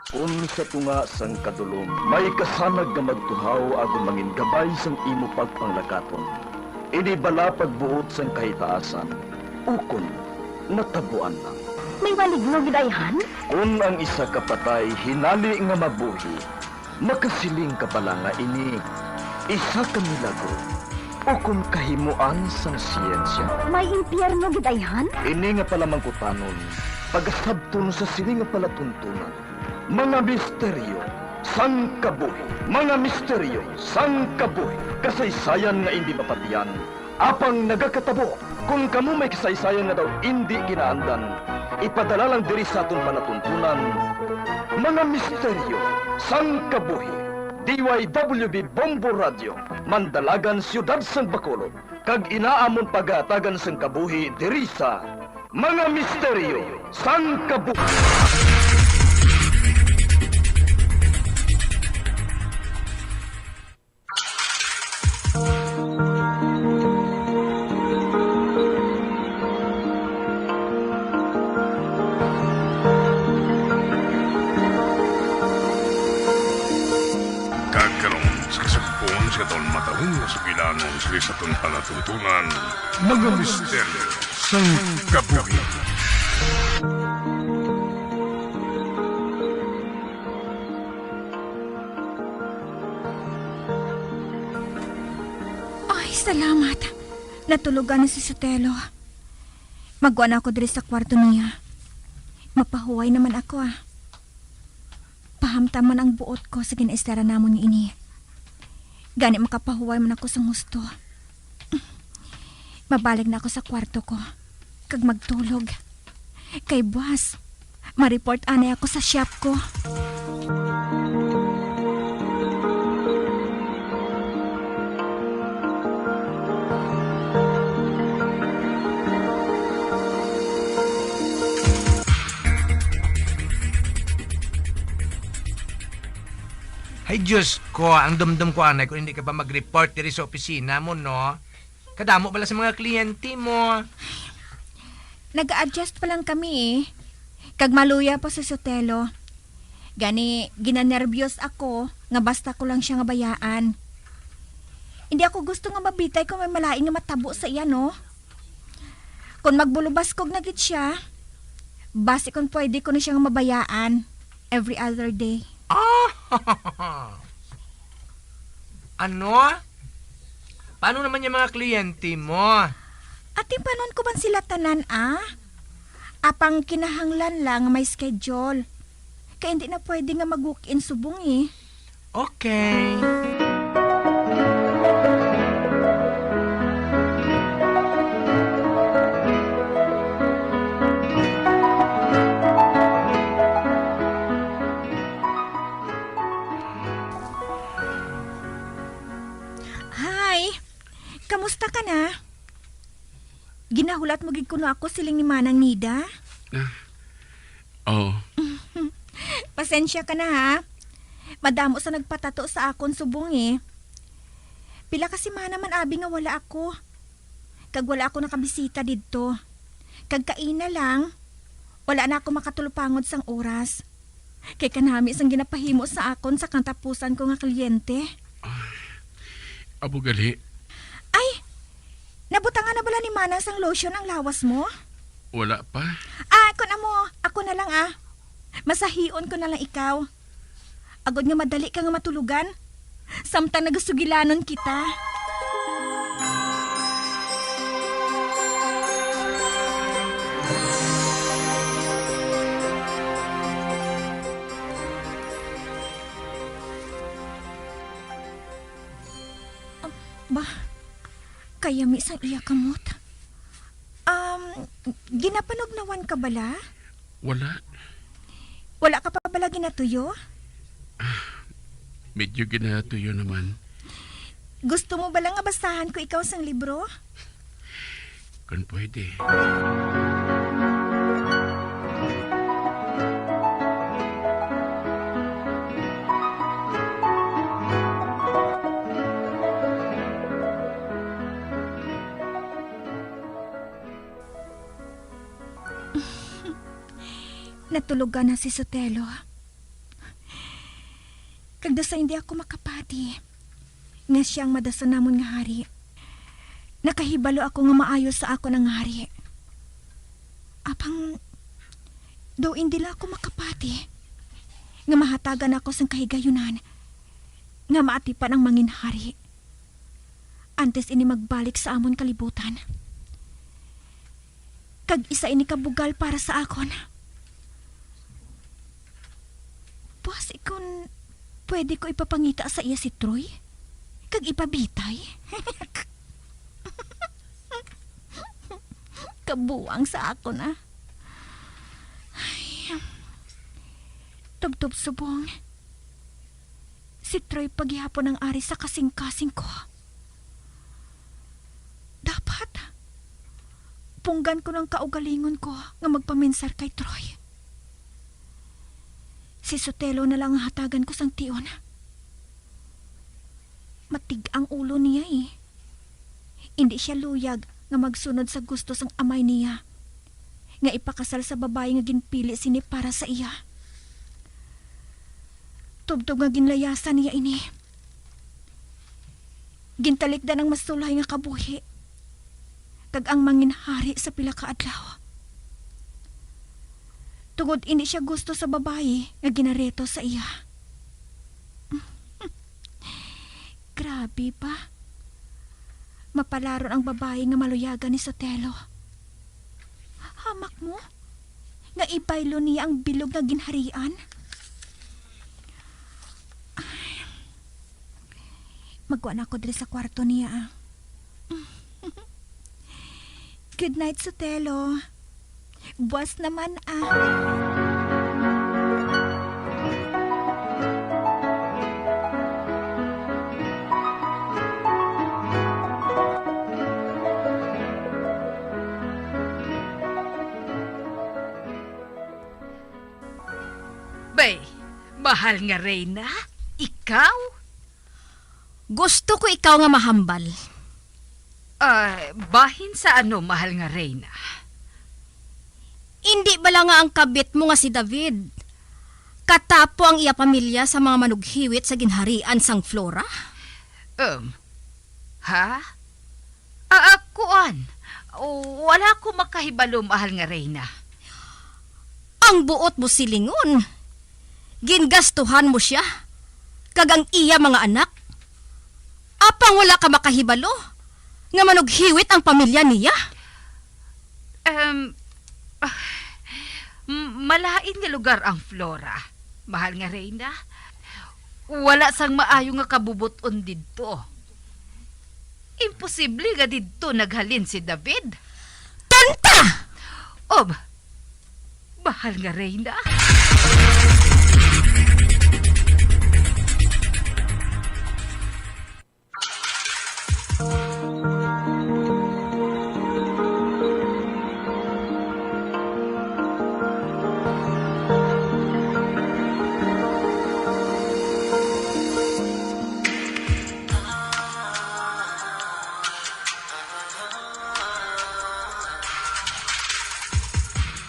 Kung sa tunga sang kadulom, may kasanag nga magtuhaw agon mangin gabay sang imo pagpanglakaton. Ini bala pagbuot sang kahitaasan, ukon, natabuan lang. May maligno gidayhan? Kung ang isa ka patay hinali nga mabuhi, makasiling ka pala nga ini, isa ka milagro, ukon kahimuan sang siyensya. May impyerno gidayhan? Ini nga pala mangkutanon, pagasabton sa sini nga pala tuntunan. Mga misteryo, sang kabuhi. Mga misteryo, sang kabuhi. Kasaysayan nga hindi mapatiyan. Apang nagakatabo, kung kamo may kasaysayan nga daw hindi ginaandan, ipadala lang diri sa aton panatuntunan. Mga misteryo, sang kabuhi. DYWB Bombo Radio, Mandalagan, Siyudad San Bacolod. Kag inaamon pagatagan sang kabuhi diri sa Mga Misteryo, sang kabuhi. Sa itong palatuntunan, mga misteryo sa kabuhi. Ay, salamat. Natulugan na si Sotelo. Magwan ako diri sa kwarto niya. Mapahuway naman ako Pahamtaman ang buot ko sa ginaistara namon ni ini. Gani makapahuway man ako sa gusto. Mabalik na ako sa kwarto ko. Kag magtulog. Kay boss, ma-report anay ako sa shop ko. Ay Diyos ko, ang dumdum ko anay kung hindi ka pa mag-report diri sa opisina mo, no? Kadamo pala sa mga kliyente mo. Nag-a-adjust pa lang kami Kag maluya pa sa Sotelo. Gani, ginanervyos ako nga basta ko lang siya nga bayaan. Hindi ako gusto nga mabitay kung may malaing nga matabo sa iya, no? Kung magbulubas kog na gid siya, basi kung pwede ko na siya nga mabayaan every other day. Ano? Paano naman yung mga kliyente mo? Ating panon ko ban sila tanan, Apang kinahanglan lang may schedule. Kaya hindi na pwede nga mag-walk-in subong Okay. Hi! Kamusta ka na? Ginahulat mo gid kuno ako siling ni Manang Nida? Oh. Pasensya ka na Madamo sa nagpatato sa akon subong Pila kasi man abi nga wala ako. Kag wala ako nakabisita didto. Kag kaina lang, wala na ako makatulupangod sang oras. Kay kanami sang ginapahimo sa akon sa kantapusan ko nga kliyente. Abo gali. Ay! Nabutangan na bala ni Manang sang lotion ang lawas mo? Wala pa. Kun amo, ako na lang Masahion ko na lang ikaw. Agod nga madali ka nga matulugan. Samtang nagasugilanon kita. Kaya misang iya kamot. Ginapanugnawan ka bala? Wala. Wala ka pa bala ginatuyo? Medyo ginatuyo naman. Gusto mo bala nga basahan ko ikaw sang libro? Kung pwede. Natulugan na si Sotelo. Kagda sa hindi ako makapati. Nga siyang madasan namon nga hari. Nakahibalo ako nga maayos sa ako ng hari. Apang, do hindi la ako makapati. Nga mahatagan ako sang kahigayunan. Nga maatipan ang mangin hari. Antes ini magbalik sa amon kalibutan. Kag isa ini kabugal para sa akon. Buwas ikon, pwede ko ipapangita sa iya si Troy? Kag ipabitay? Kabuang sa akon ah. Ay, tubtub subong. Si Troy paghihapon ng ari sa kasing-kasing ko. Dapat punggan ko ng kaugalingon ko nga magpaminsar kay Troy. Si Sotelo na lang ang hatagan ko sang tiyon. Matig ang ulo niya eh. Hindi siya luyag nga magsunod sa gusto sang amay niya. Nga ipakasal sa babae nga ginpili sini para sa iya. Tubtog nga ginlayasan niya ini. Gintalikdan ang masulay nga kabuhi. Kag ang manginhari sa pila ka adlaw. Tungod hindi siya gusto sa babae nga ginareto sa iya. Grabe pa. Mapalaron ang babae nga maluyagan ni Sotelo. Hamak mo? Nga ibaylo niya ang bilog nga ginharian? Ay, magwa na ako diri sa kwarto niya ah. Good night, Sotelo. Buwas naman ah. Bay, mahal nga Reyna, ikaw? Gusto ko ikaw nga mahambal. Bahin sa ano, mahal nga Reyna? Hindi bala nga ang kabit mo nga si David? Katapo ang iya pamilya sa mga manughiwit sa ginharian sang Flora? Ha? Kuan. Wala ko makahibalo, mahal nga Reyna. Ang buot mo silingon. Gingastuhan mo siya. Kagang iya mga anak. Apang wala ka makahibalo nga manughiwit ang pamilya niya? Malain nga lugar ang Flora, mahal nga Reyna. Wala sang maayo nga kabubuton didto. Imposible nga didto naghalin si David. Tanta! Mahal nga Reyna.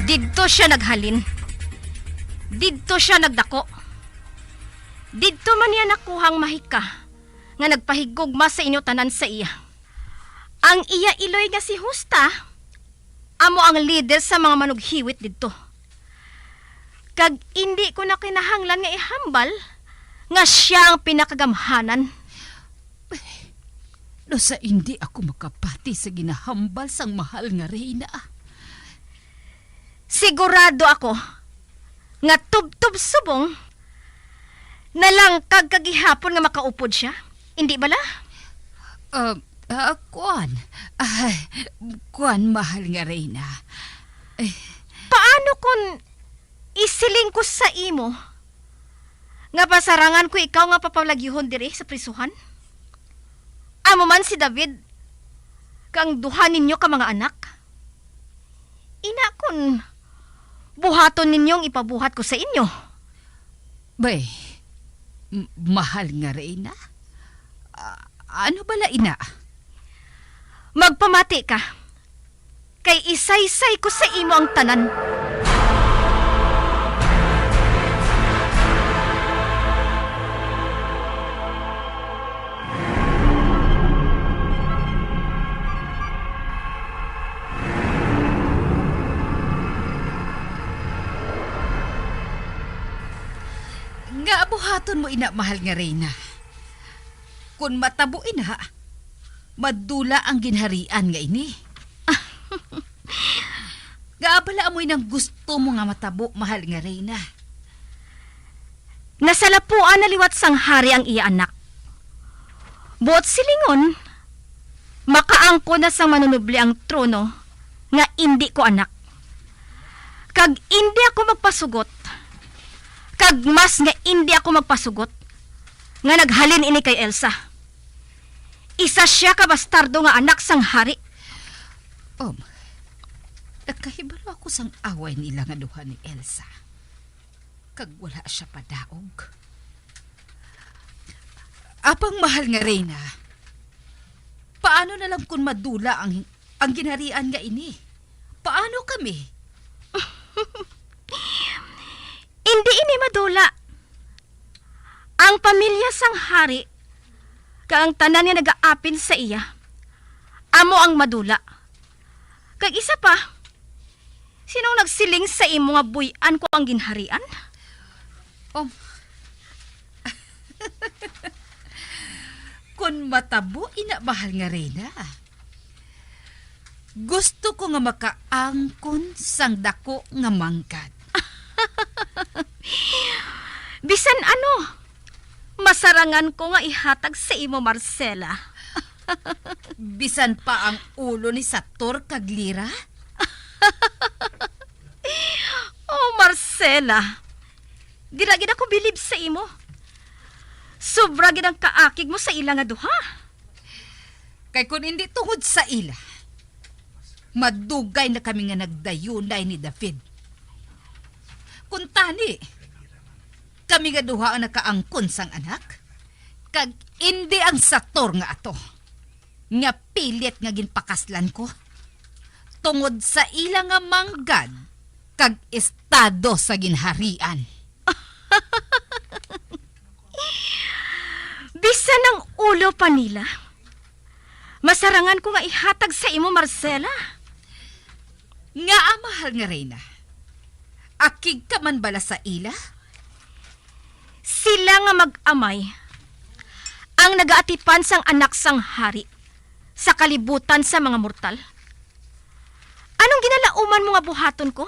Didto siya naghalin. Didto siya nagdako. Didto man niya nakuhang mahika nga nagpahigugma sa inyo tanan sa iya. Ang iya iloy nga si Husta, amo ang leader sa mga manughiwit didto. Kag hindi ko na kinahanglan nga ihambal nga siya ang pinakagamhanan. No sa hindi ako makapati sa ginahambal sang mahal nga Reyna. Sigurado ako nga tubtub subong na lang kag kagihapon nga makaupod siya. Hindi bala? Kuan. Kuan, mahal nga Reyna. Paano kung isiling ko sa imo nga pasarangan ko ikaw nga papalagyuhon diri sa prisuhan? Amo man si David kang duha ninyo ka mga anak. Ina kun buhaton ninyong ipabuhat ko sa inyo. Bay, mahal nga Reyna. Ano bala ina? Magpamati ka. Kay isaysay ko sa imo ang tanan. Nga abuhaton mo ina, mahal nga Reyna. Kung matabo ina, madula ang ginharian nga ini. Gaabala amoy nang gusto mo nga matabo, mahal nga Reyna. Nasalapuan na liwat sang hari ang iya anak. Buot silingon, makaangko na sang manunubli ang trono nga hindi ko anak. Kag hindi ako magpasugot, kag mas nga hindi ako magpasugot, nga naghalin ini kay Elsa. Isa siya ka bastardo nga anak sang hari. Nakahibalo ako sang away nila nga duha ni Elsa. Kag wala siya padaog. Apang mahal nga Reyna, paano na lang kung madula ang ginharian nga ini? Paano kami? Hindi ini madula. Ang pamilya sang hari, kag ang tanan niya nag-aapin sa iya, amo ang madula. Kag isa pa, sinong nagsiling sa imo nga buyan ko ang ginharian? Kung matabo ina mahal nga Reyna, gusto ko nga makaangkon sang dako nga mangkad. Bisan ano, masarangan ko nga ihatag sa imo, Marcela. Bisan pa ang ulo ni Sator kag Lira? Oh, Marcela, ginagid ako bilib sa imo. Sobra gid ang kaakig mo sa ila nga duha. Kay kung hindi tungod sa ila, madugay na kami nga nagdayunay ni David. Kung tani, kami nga duha ang nakaangkon sang anak, kag hindi ang Sator nga ato. Nga pilit nga ginpakaslan ko. Tungod sa ila nga manggad, kag estado sa ginharian. Bisan ang ulo pa nila, masarangan ko nga ihatag sa imo, Marcela. Nga mahal nga Reyna, akig ka man bala sa ila? Sila nga mag-amay ang nagaatipan sang anak sang hari sa kalibutan sa mga mortal. Anong ginalauman mo nga buhaton ko?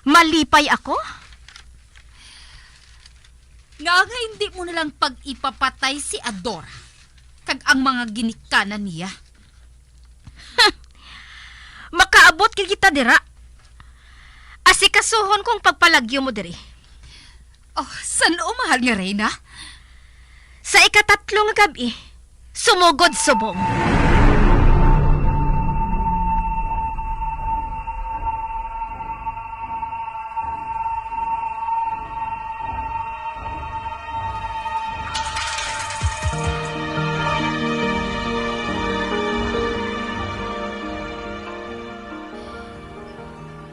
Malipay ako? Nga hindi mo nalang pag-ipapatay si Adora kag ang mga ginikanan niya. Makaabot kay kita dira. Asikasuhon kong pagpalagyo mo diri. Oh, saan o mahal nga Reyna? Sa ikatatlong gabi, sumugod subong.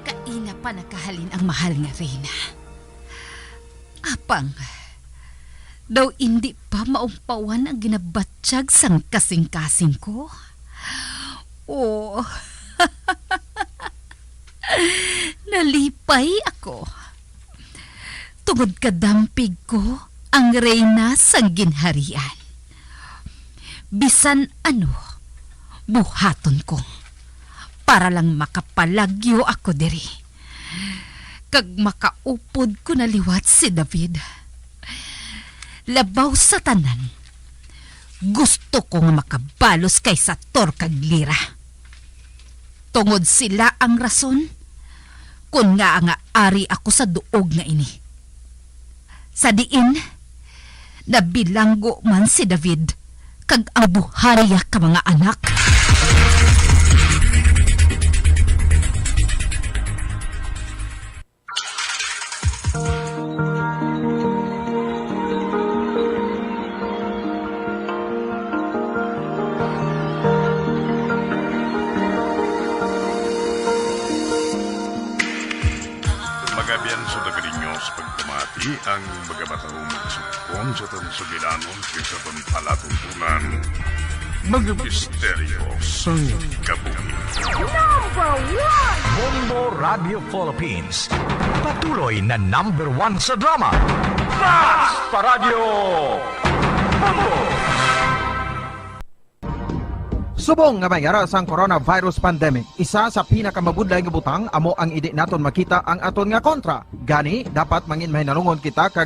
Kaina pa nakahalin ang mahal nga Reyna. Apang, daw hindi pa maumpawan ang ginabatsyag sang kasing-kasing ko. Oh, nalipay ako. Tungod kadampig ko ang Reyna sang ginharian. Bisan ano, buhaton ko para lang makapalagyo ako diri. Kag makaupod ko na liwat si David. Labaw sa tanan, gusto kong makabalos kay Sator kag Lira. Tungod sila ang rason kung nga ari ako sa duog nga ini. Sa diin, nabilanggo man si David kag ang buhariya ka mga anak. Magabian sa dagarinyo sa pagtamati ang magabatahong magsukon sa tansugilanon kaysa pampalatuntunan mga misteryo sa kabuhi. Bombo Radio Philippines. Patuloy na #1 sa drama. Oras sa radyo. Subong nga mayara sang coronavirus pandemic, isa sa pinakamabudlay nga butang amo ang idi naton makita ang aton nga kontra. Gani dapat mangin mahinalungon kita kag